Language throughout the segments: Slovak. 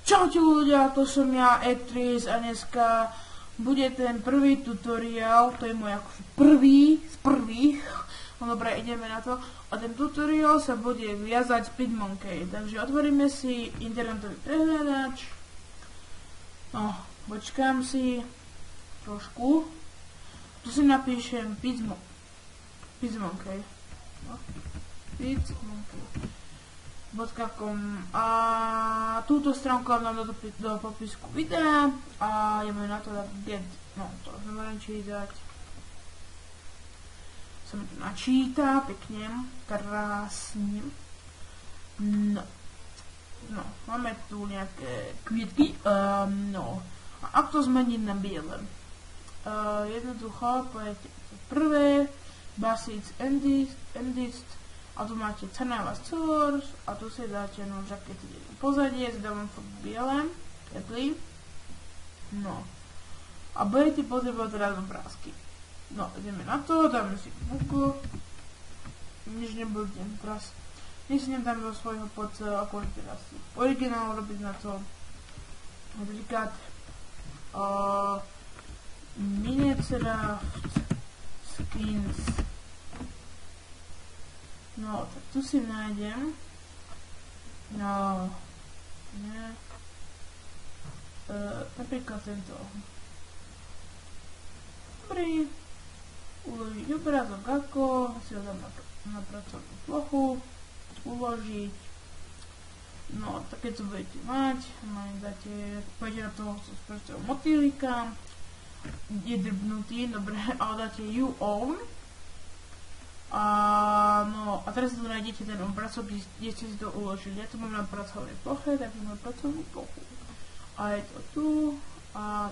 Čaute ľudia, to som ja, Etris, a dneska bude ten prvý tutoriál, to je môj akože prvý z prvých. No dobre, ideme na to. A ten tutoriál sa bude viazať SpeedMonkey. Takže otvoríme si internetový prehľadač. No, počkám si trošku. Tu si napíšem SpeedMonkey. No, SpeedMonkey.com a túto stránku dám do popisku videa a ideme na to dať get. No, to môžem čítať. Sa mi to načíta pekne, krásne. No, máme tu nejaké kvietky. No, a ak to zmeniť na biele? Jednoducho, pojete prvé, basic endist, a tu máte canvas source a tu si dáte no žakety pozadie, zdávam fakt biele, teplý. No, a budete potrebovať teraz obrázky. No, ideme na to, dáme si buku. Nič nebudem teraz. Nesnem tam do svojho pod ako teraz originál robiť na to. Napríklad Minecraft skins. No, tak tu si nájdem. No, nie. Napríklad tento. Dobrý. Uložiť obrázok ako, si ho dám na pracovnú plochu, uložiť. No, také to budete mať, pôjdete na toho sprostého motýlika, je drbnutý, dobre, ale dáte you own. No, a teraz tu nájdete ten obrázok, kde ste si to uložili. Ja to mám na pracovnej ploche, tak mám pracovnú plochu. A je to tu, a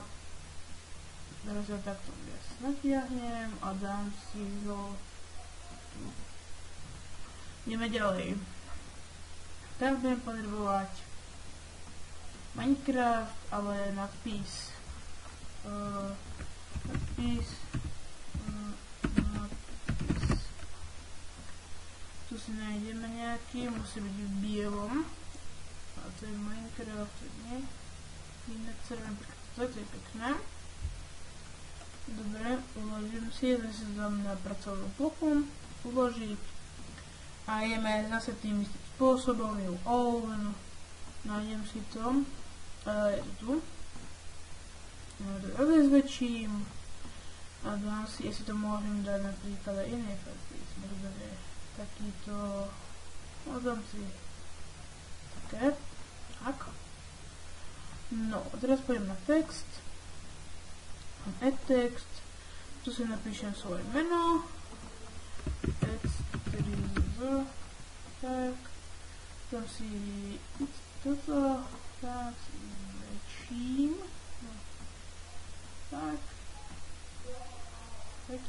teraz ja takto viac natiahnem a dám si ho tu. Ideme ďalej. Tak budem potrebovať Minecraft, ale nadpis. Tu si nájdeme nejaký, musí byť v bielom. A to je Minecraft, to nie. To je pekné. Dobre, uložím si, zase dám na pracovnú plochu, uložiť. A ideme zase tým istým spôsobom, ju own, nájdem si to, je to tu. Rozväčším a dám si, jestli to môžem dať napríklad aj iné farby, dobre, takýto, no dám si také, tak. No, teraz pôjdem na text. Add text, tu si napíšem svoje meno, tak, tam si toto, tak si väčším, no, tak, tak,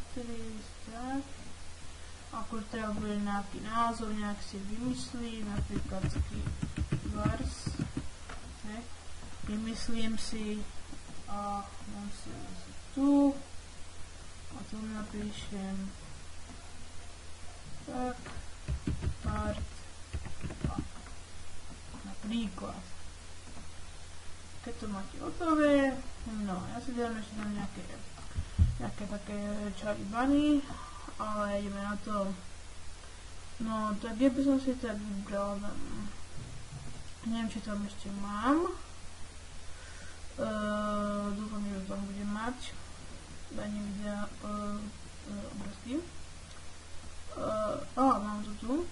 ako teda bude nejaký názov, nejak si vymyslím, napríklad skivars, vymyslím si a mám si tu a tu napíšem tak part napríklad. Keď to máte hotové, no ja si dám ešte tam nejaké také čaribany, ale ideme na to. No tak ja by som si tak vybral, neviem či tam ešte mám. Dúfam, že tam budem mať danie videa obrázky. Mám to tu.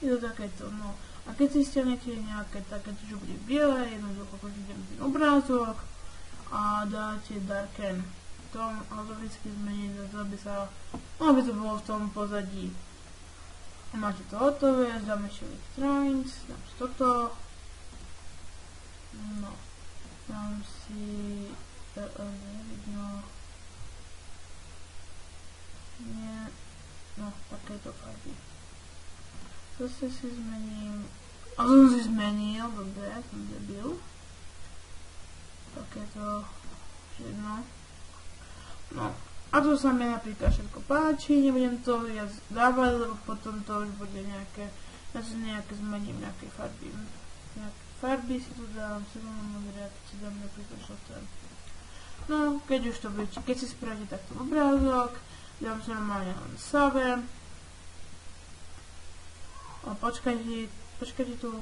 Je to takéto, no. A keď si stiahnete nejaké takéto, čo bude biele, jednoducho končíte ten obrázok a dáte darken. To automaticky zmeniť, aby to bolo v tom pozadí. Máte to hotové, dáme ešte electronics, dám si toto. No, dám si, nevidno, nie, no, takéto farby. Zase si zmením, a som si zmenil, dobre, som debil. Takéto, jedno. No. A to sa mi napríklad všetko páči, nebudem to viac dávať, lebo potom to už bude nejaké Ja si nejaké zmením, nejaké farby. Nejaké farby si tu dám, modré, keď si dám napríklad žlté. No, keď už to budete, keď si spravíte takto obrázok, dám si normálne len save. A počkajte tu.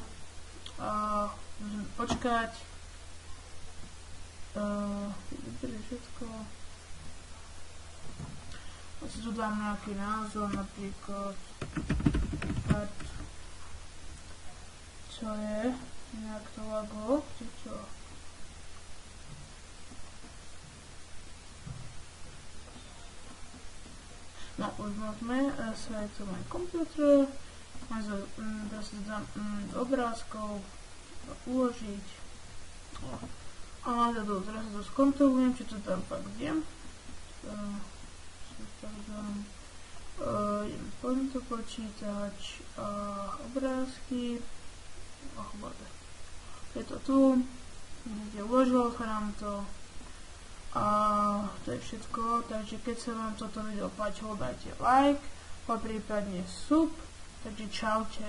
Môžeme počkať. Vyberiť všetko. A si tu dám nejaký názov, napríklad čo je, nejak to logo, či čo. No, už môžeme selektovať komputer, teraz si dám obrázkov, uložiť. A teraz to skontrolujem, či to tam pak idem. Idem po tento počítač a obrázky. Je to tu, vidíte, uložilo sa nám to a to je všetko, takže keď sa vám toto video páčilo, dajte like, poprípadne sub, takže čaute.